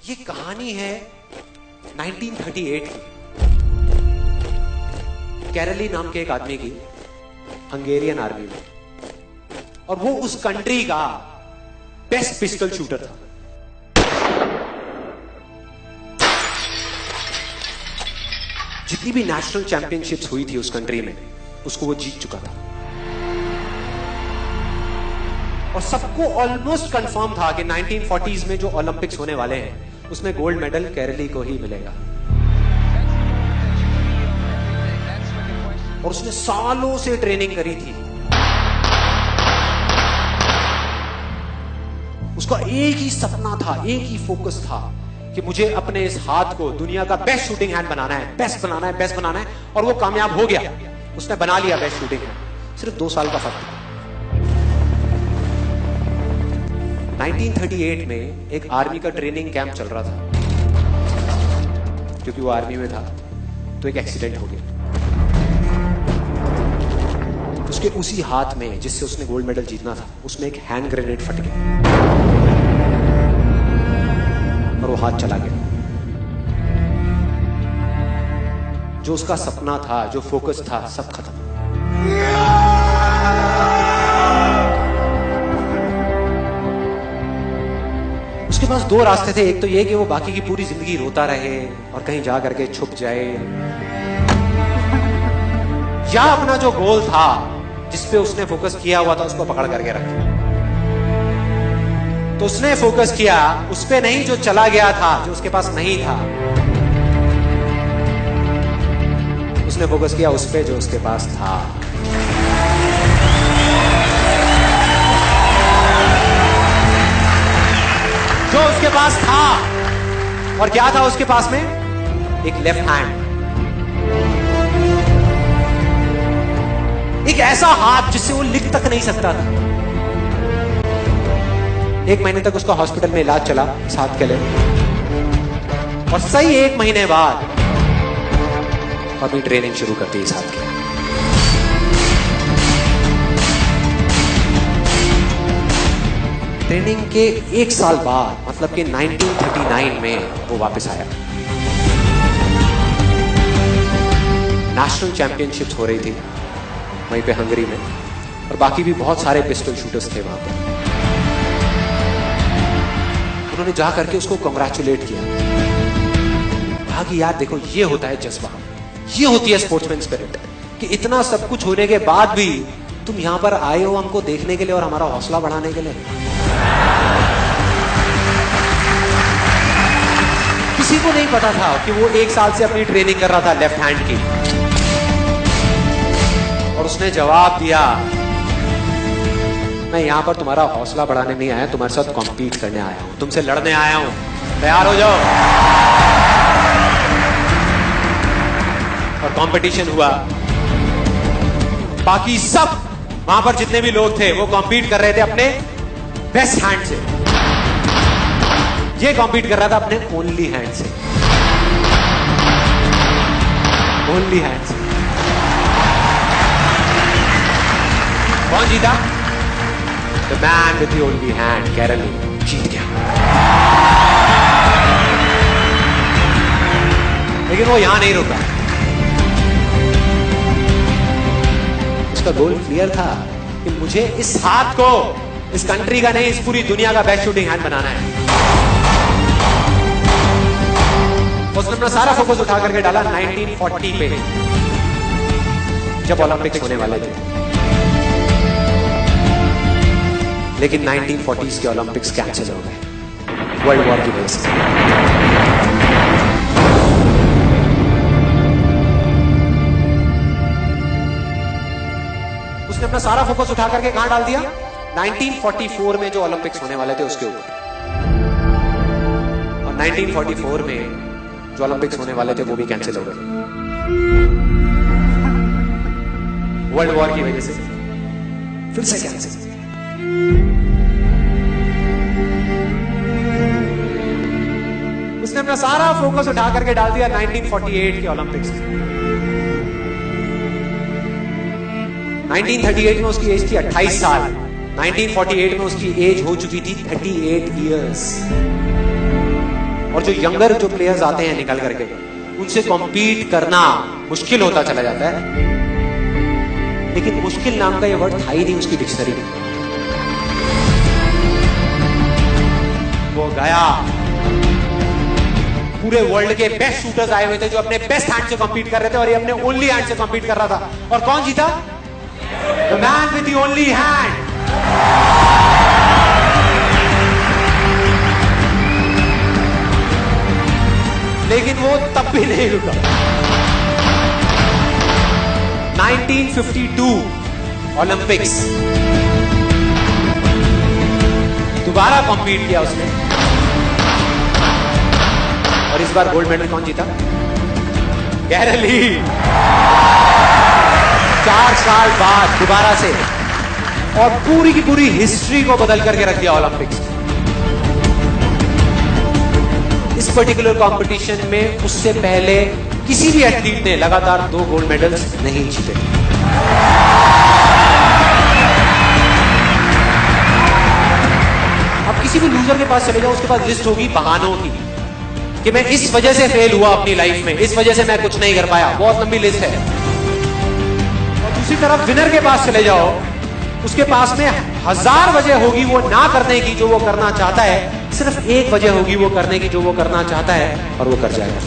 ये कहानी है 1938 की। कैरली नाम के एक आदमी की हंगेरियन आर्मी में, और वो उस कंट्री का बेस्ट पिस्टल शूटर था। जितनी भी नेशनल चैंपियनशिप्स हुई थी उस कंट्री में, उसको वो जीत चुका था। और सबको ऑलमोस्ट कंफर्म था कि 1940s में जो ओलंपिक्स होने वाले हैं उसमें गोल्ड मेडल केरली को ही मिलेगा। और उसने सालों से ट्रेनिंग करी थी। उसका एक ही सपना था, एक ही फोकस था कि मुझे अपने इस हाथ को दुनिया का बेस्ट शूटिंग हैंड बनाना है, बेस्ट बनाना है, बेस्ट बनाना है। और वो कामयाब हो गया, उसने बना लिया बेस्ट शूटिंग हैंड। सिर्फ 2 साल का फर्क था। 1938 में एक आर्मी का ट्रेनिंग कैंप चल रहा था। क्योंकि वो आर्मी में था तो एक एक्सीडेंट हो गया। उसके उसी हाथ में जिससे उसने गोल्ड मेडल जीतना था, उसमें एक हैंड ग्रेनेड फट गया और वो हाथ चला गया। जो उसका सपना था, जो फोकस था, सब खत्म। उसके पास 2 रास्ते थे। एक तो ये कि वो बाकी की पूरी जिंदगी रोता रहे और कहीं जा करके छुप जाए, या अपना जो गोल था जिसपे उसने फोकस किया हुआ था उसको पकड़ करके रखे। तो उसने फोकस किया उस पे नहीं जो चला गया था, जो उसके पास नहीं था। उसने फोकस किया उस पे जो उसके पास था। जो उसके पास था, और क्या था उसके पास में? एक लेफ्ट हैंड, एक ऐसा हाथ जिससे वो लिख तक नहीं सकता था। 1 महीने तक उसका हॉस्पिटल में इलाज चला इस हाथ के लिए, और सही 1 महीने बाद अपनी ट्रेनिंग शुरू कर दी इस हाथ की। ट्रेनिंग के 1 साल बाद, मतलब कि 1939 में वो वापस आया। नेशनल चैंपियनशिप्स हो रही थी वहीं पे हंगरी में, और बाकी भी बहुत सारे पिस्टल शूटर्स थे वहां पर। उन्होंने जा करके उसको कांग्रेचुलेट किया। कहा कि यार देखो, ये होता है जज्बा, ये होती है स्पोर्ट्समैन स्पिरिट, कि इतना सब कुछ होने के बाद भी तुम यहां पर आए हो हमको देखने के लिए और हमारा हौसला बढ़ाने के लिए। किसी को नहीं पता था कि वो 1 साल से अपनी ट्रेनिंग कर रहा था लेफ्ट हैंड की। और उसने जवाब दिया, मैं यहां पर तुम्हारा हौसला बढ़ाने नहीं आया, तुम्हारे साथ कॉम्पीट करने आया हूं, तुमसे लड़ने आया हूं, तैयार हो जाओ। और कंपटीशन हुआ। बाकी सब वहां पर जितने भी लोग थे वो कॉम्पीट कर रहे थे अपने बेस्ट हैंड से। ये कॉम्पीट कर रहा था अपने ओनली हैंड से, ओनली हैंड से। कौन जीता? The man with the only hand, केरली जीत गया। लेकिन वो यहां नहीं रुका। उसका गोल क्लियर था कि मुझे इस हाथ को इस कंट्री का नहीं, इस पूरी दुनिया का बेस्ट शूटिंग हैंड बनाना है। उसने अपना सारा फोकस उठा करके डाला 1940 पे, जब ओलंपिक्स होने वाले थे। लेकिन 1940s के ओलंपिक्स कैंसिल हो गए वर्ल्ड वॉर की वजह से। उसने अपना सारा फोकस उठा करके कहां डाल दिया? 1944 में जो ओलंपिक्स होने वाले थे उसके ऊपर। और 1944 में जो ओलंपिक्स होने वाले थे वो भी कैंसिल हो गए वर्ल्ड वॉर की वजह से। फिर से कैंसिल। उसने अपना सारा फोकस उठा करके डाल दिया 1948 के ओलंपिक्स में। 1938 में उसकी एज थी 28 साल, 1948 में उसकी एज हो चुकी थी 38 इयर्स। और जो यंगर जो प्लेयर्स आते हैं निकल करके, उनसे कॉम्पीट करना मुश्किल होता चला जाता है। लेकिन मुश्किल नाम का ये वर्ड था ही नहीं उसकी डिक्शनरी में। वो गया, पूरे वर्ल्ड के बेस्ट शूटर्स आए हुए थे जो अपने बेस्ट हैंड से कॉम्पीट कर रहे थे, और ये अपने ओनली हैंड से कॉम्पीट कर रहा था। और कौन जीता? The man with the only hand. लेकिन वो तब भी नहीं रुका। 1952 ओलंपिक्स, दोबारा कॉम्पीट किया उसने, और इस बार गोल्ड मेडल कौन जीता? गैरल ली। 4 साल बाद दोबारा से, और पूरी की पूरी हिस्ट्री को बदल करके रख दिया ओलंपिक्स। इस पर्टिकुलर कंपटीशन में उससे पहले किसी भी एथलीट ने लगातार 2 गोल्ड मेडल्स नहीं जीते। अब किसी भी लूजर के पास चले जाओ, उसके पास लिस्ट होगी बहानों की कि मैं इस वजह से फेल हुआ अपनी लाइफ में, इस वजह से मैं कुछ नहीं कर पाया। बहुत लंबी लिस्ट है। और दूसरी तरफ विनर के पास चले जाओ, उसके पास में 1000 वजह होगी वो ना करने की जो वो करना चाहता है, सिर्फ एक वजह होगी वो करने की जो वो करना चाहता है, और वो कर जाएगा।